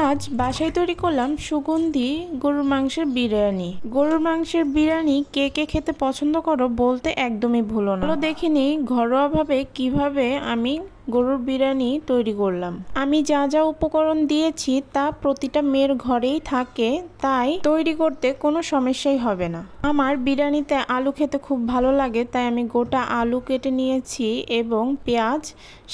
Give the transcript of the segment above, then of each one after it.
আজ বাসায় তৈরি করলাম সুগন্ধি গরুর মাংসের বিরিয়ানি। গরুর মাংসের বিরিয়ানি কে কে খেতে পছন্দ করো বলতে একদমই ভুলো না। চলো দেখে নিই ঘরোয়াভাবে কিভাবে আমি গরুর বিরিয়ানি তৈরি করলাম। আমি যা যা উপকরণ দিয়েছি তা প্রতিটা মেয়ের ঘরেই থাকে, তাই তৈরি করতে কোনো সমস্যাই হবে না। আমার বিরিয়ানিতে আলু খেতে খুব ভালো লাগে, তাই আমি গোটা আলু কেটে নিয়েছি এবং পেঁয়াজ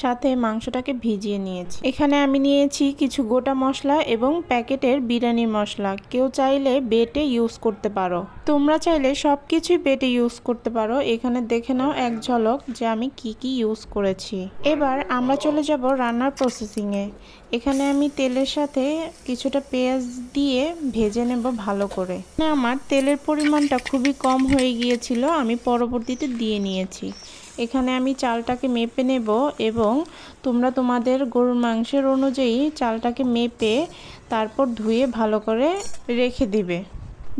সাথে মাংসটাকে ভিজিয়ে নিয়েছি। এখানে আমি নিয়েছি কিছু গোটা মশলা এবং প্যাকেটের বিরিয়ানি মশলা। কেউ চাইলে বেটে ইউজ করতে পারো, তোমরা চাইলে সব কিছুই বেটে ইউজ করতে পারো। এখানে দেখে নাও এক ঝলক যে আমি কি কি ইউজ করেছি। এবার আমরা চলে যাব রান্নার প্রসেসিংয়ে। এখানে আমি তেলের সাথে কিছুটা পেঁয়াজ দিয়ে ভেজে নেব ভালো করে। আমার তেলের পরিমাণটা খুবই কম হয়ে গিয়েছিল, আমি পরবর্তীতে দিয়ে নিয়েছি। এখানে আমি চালটাকে মেপে নেব এবং তোমরা তোমাদের গরুর মাংসের অনুযায়ী চালটাকে মেপে তারপর ধুয়ে ভালো করে রেখে দিবে।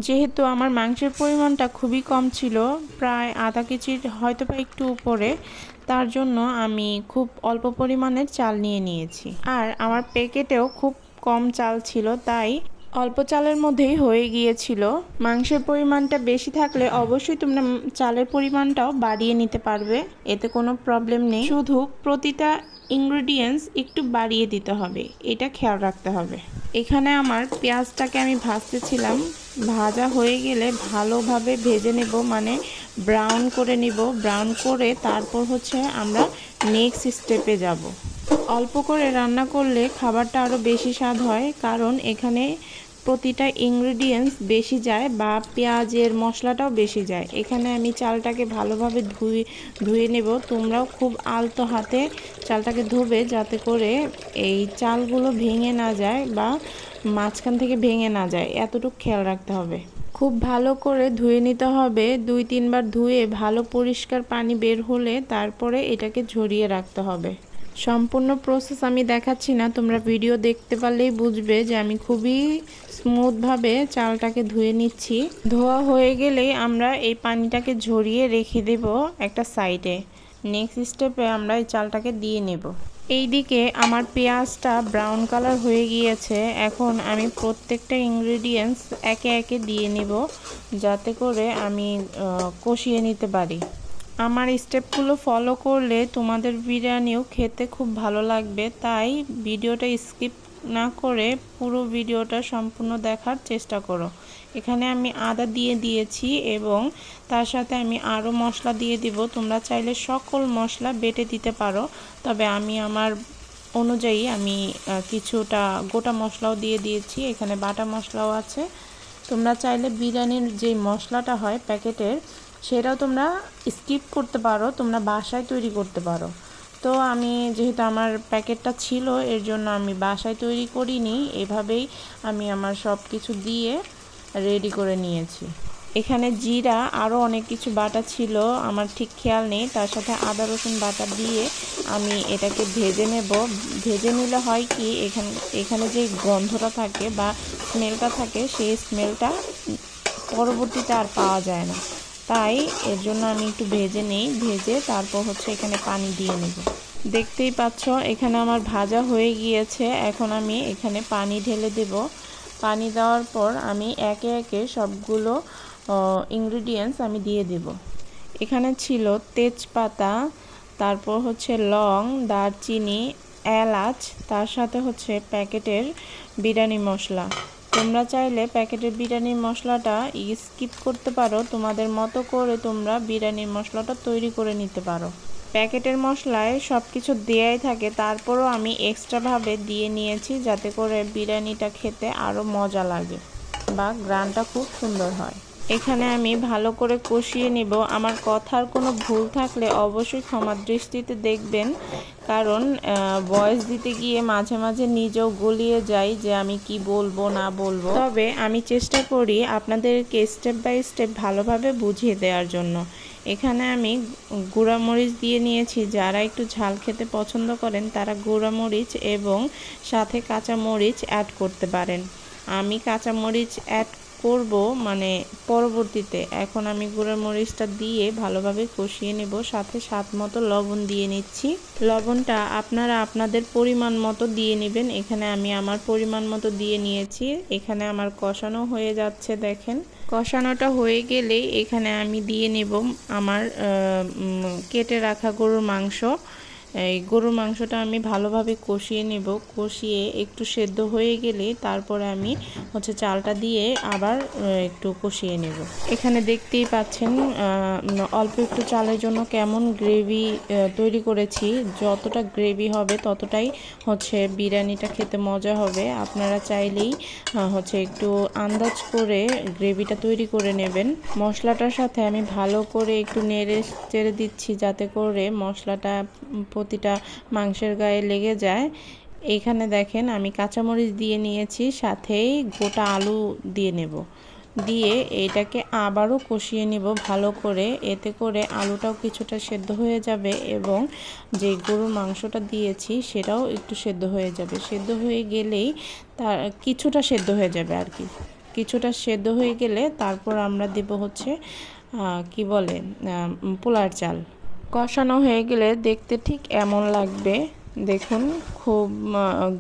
যেহেতু আমার মাংসের পরিমাণটা খুবই কম ছিল, প্রায় আধা কেজির হয়তো বা একটু উপরে, তার জন্য আমি খুব অল্প পরিমাণের চাল নিয়ে নিয়েছি। আর আমার প্যাকেটেও খুব কম চাল ছিল, তাই অল্প চালের মধ্যেই হয়ে গিয়েছিল। মাংসের পরিমাণটা বেশি থাকলে অবশ্যই তোমরা চালের পরিমাণটাও বাড়িয়ে নিতে পারবে, এতে কোনো প্রবলেম নেই। শুধু প্রতিটা ইনগ্রেডিয়েন্টস একটু বাড়িয়ে দিতে হবে, এটা খেয়াল রাখতে হবে। এখানে আমার পেঁয়াজটাকে আমি ভাজতেছিলাম, ভাজা হয়ে গেলে ভালোভাবে ভেজে নেব, মানে ব্রাউন করে নিব। ব্রাউন করে তারপর আমরা নেক্সট স্টেপে যাব। অল্প করে রান্না করলে খাবারটা আরও বেশি স্বাদ হয়, কারণ এখানে প্রতিটা ইনগ্রেডিয়েন্টস বেশি যায় বা পেঁয়াজের মশলাটাও বেশি যায়। এখানে আমি চালটাকে ভালোভাবে ধুয়ে নেব। তোমরাও খুব আলতো হাতে চালটাকে ধোবে, যাতে করে এই চালগুলো ভেঙে না যায় বা মাঝখান থেকে ভেঙে না যায়, এতটুকু খেয়াল রাখতে হবে। খুব ভালো করে ধুয়ে নিতে হবে, 2-3 বার ধুয়ে ভালো পরিষ্কার পানি বের হলে তারপরে এটাকে ঝরিয়ে রাখতে হবে। সম্পূর্ণ প্রসেস আমি দেখাচ্ছি না, তোমরা ভিডিও দেখতে পারলেই বুঝবে যে আমি খুবই স্মুথভাবে চালটাকে ধুয়ে নিচ্ছি। ধোয়া হয়ে গেলেই আমরা এই পানিটাকে ঝরিয়ে রেখে দেব একটা সাইডে। নেক্সট স্টেপে আমরা এই চালটাকে দিয়ে নেব। এইদিকে আমার পেঁয়াজটা ব্রাউন কালার হয়ে গিয়েছে। এখন আমি প্রত্যেকটা ইনগ্রেডিয়েন্টস একে একে দিয়ে নেব, যাতে করে আমি কষিয়ে নিতে পারি। আমার স্টেপগুলো ফলো করলে তোমাদের বিরিয়ানিও খেতে খুব ভালো লাগবে, তাই ভিডিওটা স্কিপ না করে পুরো ভিডিওটা সম্পূর্ণ দেখার চেষ্টা করো। এখানে আমি আদা দিয়ে দিয়েছি এবং তার সাথে আমি আরও মশলা দিয়ে দিব। তোমরা চাইলে সকল মশলা বেটে দিতে পারো, তবে আমি আমার অনুযায়ী আমি কিছুটা গোটা মশলাও দিয়ে দিয়েছি। এখানে বাটা মশলাও আছে। তোমরা চাইলে বিরিয়ানির যে মশলাটা হয় প্যাকেটের, সেটাও তোমরা স্কিপ করতে পারো, তোমরা বাসায় তৈরি করতে পারো। তো আমি যেহেতু আমার প্যাকেটটা ছিল, এর জন্য আমি বাসায় তৈরি করিনি, এভাবেই আমি আমার সব কিছু দিয়ে রেডি করে নিয়েছি। এখানে জিরা আরও অনেক কিছু বাটা ছিল, আমার ঠিক খেয়াল নেই। তার সাথে আদা রসুন বাটা দিয়ে আমি এটাকে ভেজে নেব। ভেজে নিলে হয় কি, এখানে যে গন্ধটা থাকে বা স্মেলটা থাকে, সেই স্মেলটা পরবর্তীতে আর পাওয়া যায় না, তাই এর জন্য আমি একটু ভেজে নিই। ভেজে তারপর এখানে পানি দিয়ে নেব। দেখতেই পাচ্ছ এখানে আমার ভাজা হয়ে গিয়েছে। এখন আমি এখানে পানি ঢেলে দেব। পানি দেওয়ার পর আমি একে একে সবগুলো ইনগ্রেডিয়েন্টস আমি দিয়ে দেব। এখানে ছিল তেজপাতা, তারপর লং, দারচিনি, এলাচ, তার সাথে প্যাকেটের বিরিয়ানি মশলা। তোমরা চাইলে প্যাকেটের বিরিয়ানি মশলাটা স্কিপ করতে পারো, তোমাদের মতো করে তোমরা বিরিয়ানির মশলাটা তৈরি করে নিতে পারো। প্যাকেটের মশলায় সব কিছু দেয়াই থাকে, তারপরও আমি এক্সট্রাভাবে দিয়ে নিয়েছি, যাতে করে বিরিয়ানিটা খেতে আরও মজা লাগে বা গ্রানটা খুব সুন্দর হয়। এখানে আমি ভালো করে কষিয়ে নেব। আমার কথার কোনো ভুল থাকলে অবশ্যই ক্ষমার দৃষ্টিতে দেখবেন, কারণ ভয়েস দিতে গিয়ে মাঝে মাঝে নিজেও গুলিয়ে যাই যে আমি কি বলবো না বলবো। তবে আমি চেষ্টা করি আপনাদেরকে স্টেপ বাই স্টেপ ভালোভাবে বুঝিয়ে দেওয়ার জন্য। এখানে আমি গুঁড়ামরিচ দিয়ে নিয়েছি। যারা একটু ঝাল খেতে পছন্দ করেন তারা গুঁড়ামরিচ এবং সাথে কাঁচামরিচ অ্যাড করতে পারেন। আমি কাঁচামরিচ অ্যাড করব মানে পরবর্তীতে। এখন আমি গুঁড়া মরিচটা দিয়ে ভালোভাবে কষিয়ে নেব, সাথে স্বাদ মতো লবণ দিয়ে নিচ্ছি। লবণটা আপনারা আপনাদের পরিমাণ মতো দিয়ে নেবেন। এখানে আমি আমার পরিমাণ মতো দিয়ে নিয়েছি। এখানে আমার কষানো হয়ে যাচ্ছে, দেখেন। কষানোটা হয়ে গেলে এখানে আমি দিয়ে নেব আমার কেটে রাখা গরুর মাংস। এই গরুর মাংসটা আমি ভালোভাবে কষিয়ে নেব। কষিয়ে একটু সেদ্ধ হয়ে গেলে তারপরে আমি চালটা দিয়ে আবার একটু কষিয়ে নেব। এখানে দেখতেই পাচ্ছেন অল্প একটু চালের জন্য কেমন গ্রেভি তৈরি করেছি। যতটা গ্রেভি হবে ততটাই বিরিয়ানিটা খেতে মজা হবে। আপনারা চাইলেই একটু আন্দাজ করে গ্রেভিটা তৈরি করে নেবেন। মশলাটার সাথে আমি ভালো করে একটু নেড়ে চেড়ে দিচ্ছি, যাতে করে মশলাটা প্রতিটা মাংসের গায়ে লেগে যায়। এখানে দেখেন আমি কাঁচামরিচ দিয়ে নিয়েছি, সাথেই গোটা আলু দিয়ে নেব। দিয়ে এটাকে আবারও কষিয়ে নেব ভালো করে। এতে করে আলুটাও কিছুটা সেদ্ধ হয়ে যাবে এবং যে গরুর মাংসটা দিয়েছি সেটাও একটু সেদ্ধ হয়ে যাবে। সেদ্ধ হয়ে গেলেই তার কিছুটা সেদ্ধ হয়ে যাবে আর কি। কিছুটা সেদ্ধ হয়ে গেলে তারপর আমরা দেব কি বলে পোলার চাল। কষানো হয়ে গেলে দেখতে ঠিক এমন লাগবে। দেখুন খুব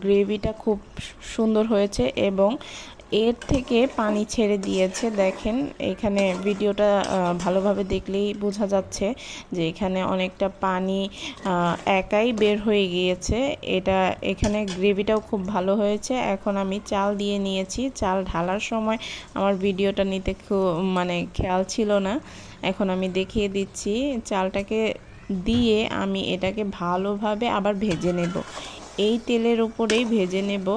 গ্রেভিটা খুব সুন্দর হয়েছে এবং এর থেকে পানি ছেড়ে দিয়েছে। দেখেন এখানে ভিডিওটা ভালোভাবে দেখলেই বোঝা যাচ্ছে যে এখানে অনেকটা পানি একাই বের হয়ে গিয়েছে। এখানে গ্রেভিটাও খুব ভালো হয়েছে। এখন আমি চাল দিয়ে নিয়েছি। চাল ঢালার সময় আমার ভিডিওটা নিতে খুব খেয়াল ছিল না। এখন আমি দেখিয়ে দিচ্ছি। চালটাকে দিয়ে আমি এটাকে ভালোভাবে আবার ভেজে নেব। এই তেলের উপরেই ভেজে নেব,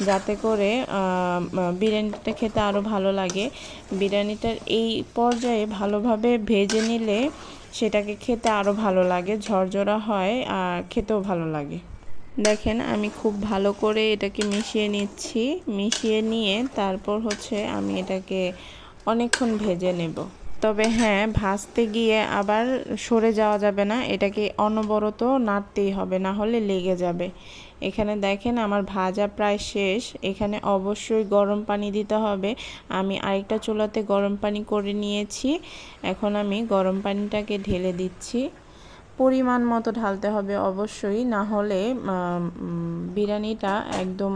যাতে করে বিরিয়ানিটা খেতে আরও ভালো লাগে। বিরিয়ানিটার এই পর্যায়ে ভালোভাবে ভেজে নিলে সেটাকে খেতে আরও ভালো লাগে, ঝরঝরা হয় আর খেতেও ভালো লাগে। দেখেন আমি খুব ভালো করে এটাকে মিশিয়ে নিচ্ছি। মিশিয়ে নিয়ে তারপর আমি এটাকে অনেকক্ষণ ভেজে নেব। তবে হ্যাঁ, ভাজতে গিয়ে আবার সরে যাওয়া যাবে না, এটাকে অনবরত নাড়তেই হবে, না হলে লেগে যাবে। এখানে দেখেন আমার ভাজা প্রায় শেষ। এখানে অবশ্যই গরম পানি দিতে হবে। আমি আরেকটা চুলাতে গরম পানি করে নিয়েছি। এখন আমি গরম পানিটাকে ঢেলে দিচ্ছি। পরিমাণ মতো ঢালতে হবে অবশ্যই, না হলে বিরিয়ানিটা একদম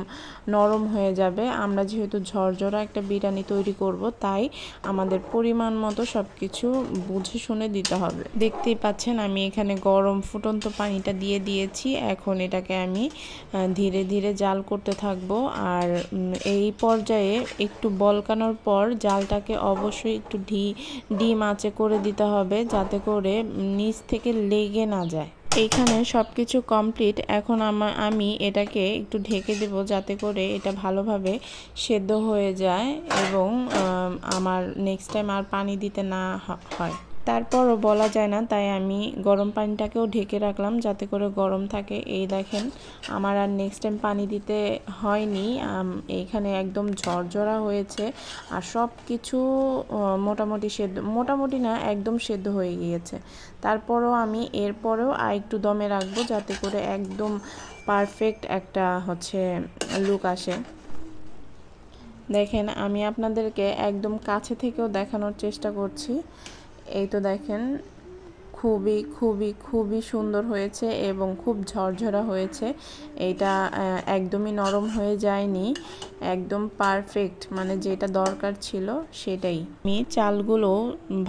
নরম হয়ে যাবে। আমরা যেহেতু ঝরঝরা একটা বিরিয়ানি তৈরি করব, তাই আমাদের পরিমাণ মতো সব কিছু বুঝে শুনে দিতে হবে। দেখতেই পাচ্ছেন আমি এখানে গরম ফুটন্ত পানিটা দিয়ে দিয়েছি। এখন এটাকে আমি ধীরে ধীরে জাল করতে থাকব। আর এই পর্যায়ে একটু বলকানোর পর জালটাকে অবশ্যই একটু ডিম আঁচে করে দিতে হবে, যাতে করে নিচ থেকে লেগে না যায়। এইখানে সব কিছু কমপ্লিট। এখন আমি এটাকে একটু ঢেকে দেব, যাতে করে এটা ভালোভাবে সেদ্ধ হয়ে যায় এবং আমার নেক্সট টাইম আর পানি দিতে না হয়। তারপরও বলা যায় না, তাই আমি গরম পানিটাকেও ঢেকে রাখলাম, যাতে করে গরম থাকে। এই দেখেন আমার আর নেক্সট টাইম পানি দিতে হয়নি। এইখানে একদম ঝরঝরা হয়েছে আর সব কিছু মোটামুটি সেদ্ধ, মোটামুটি না একদম সেদ্ধ হয়ে গিয়েছে। তারপরও আমি এরপরেও আর একটু দমে রাখবো, যাতে করে একদম পারফেক্ট একটা লুক আসে। দেখেন আমি আপনাদেরকে একদম কাছে থেকেও দেখানোর চেষ্টা করছি। এই তো দেখেন খুবই খুবই খুবই সুন্দর হয়েছে এবং খুব ঝরঝরা হয়েছে। এটা একদমই নরম হয়ে যায়নি, একদম পারফেক্ট, যেটা দরকার ছিল সেটাই। আমি চালগুলো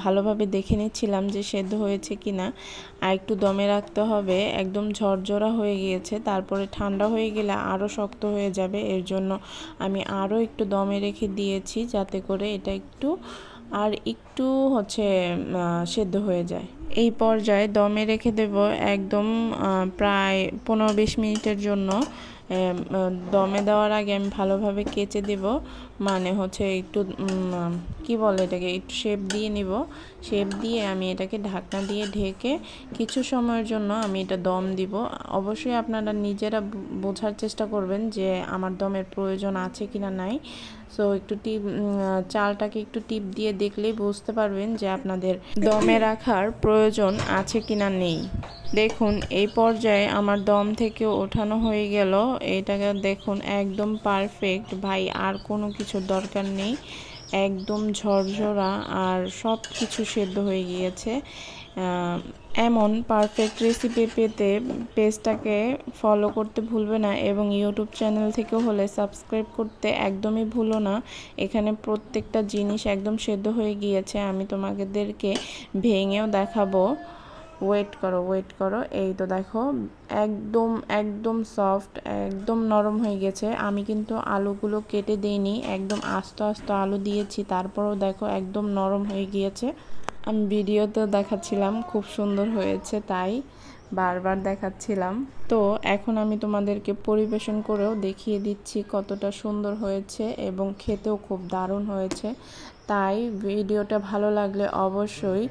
ভালোভাবে দেখে নিচ্ছিলাম যে সেদ্ধ হয়েছে কিনা। আর একটু দমে রাখতে হবে। একদম ঝরঝরা হয়ে গিয়েছে, তারপরে ঠান্ডা হয়ে গেলে আরও শক্ত হয়ে যাবে। এর জন্য আমি আরও একটু দমে রেখে দিয়েছি, যাতে করে এটা একটু সেদ্ধ হয়ে যায়। এই পর্যায়ে দমে রেখে দেব একদম প্রায় 15-20 মিনিটের জন্য। দমে দেওয়ার আগে আমি ভালোভাবে কেচে দেব, একটু কি বলে এটাকে, একটু শেপ দিয়ে নিব। শেপ দিয়ে আমি এটাকে ঢাকনা দিয়ে ঢেকে কিছু সময়ের জন্য আমি এটা দম দিব। অবশ্যই আপনারা নিজেরা বোঝার চেষ্টা করবেন যে আমার দমের প্রয়োজন আছে কিনা নাই। সো একটু চালটাকে একটু টিপ দিয়ে দেখলেই বুঝতে পারবেন যে আপনাদের দমে রাখার প্রয়োজন আছে কিনা নেই। দেখুন এই পর্যায়ে আমার দম থেকে ওঠানো হয়ে গেল। এটাকে দেখুন একদম পারফেক্ট ভাই, আর কোনো কিছুর দরকার নেই। একদম ঝরঝরা আর সব কিছু সেদ্ধ হয়ে গিয়েছে। এমন পারফেক্ট রেসিপি পেতে পেজটাকে ফলো করতে ভুলবে না এবং ইউটিউব চ্যানেল থেকে হলে সাবস্ক্রাইব করতে একদমই ভুলো না। এখানে প্রত্যেকটা জিনিস একদম সেদ্ধ হয়ে গিয়েছে, আমি তোমাদেরকে ভেঙেও দেখাবো। ওয়েট করো, এই তো দেখো একদম একদম সফট, একদম নরম হয়ে গেছে। আমি কিন্তু আলুগুলো কেটে দিইনি, একদম আস্ত আস্ত আলু দিয়েছি, তারপরেও দেখো একদম নরম হয়ে গিয়েছে। আমি ভিডিওতে দেখাচ্ছিলাম খুব সুন্দর হয়েছে, তাই বারবার দেখাচ্ছিলাম। তো এখন আমি তোমাদেরকে পরিবেশন করেও দেখিয়ে দিচ্ছি কতটা সুন্দর হয়েছে এবং খেতেও খুব দারুণ হয়েছে। তাই ভিডিওটা ভালো লাগলে অবশ্যই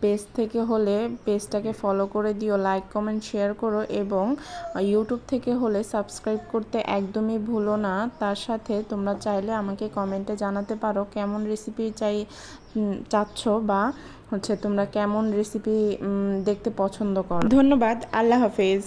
পেজ থেকে হলে পেজটাকে ফলো করে দিও, লাইক কমেন্ট শেয়ার করো এবং ইউটিউব থেকে হলে সাবস্ক্রাইব করতে একদমই ভুলো না। তার সাথে তোমরা চাইলে আমাকে কমেন্টে জানাতে পারো কেমন রেসিপি চাচ্ছ বা তোমরা কেমন রেসিপি দেখতে পছন্দ করো। ধন্যবাদ, আল্লাহ হাফেজ।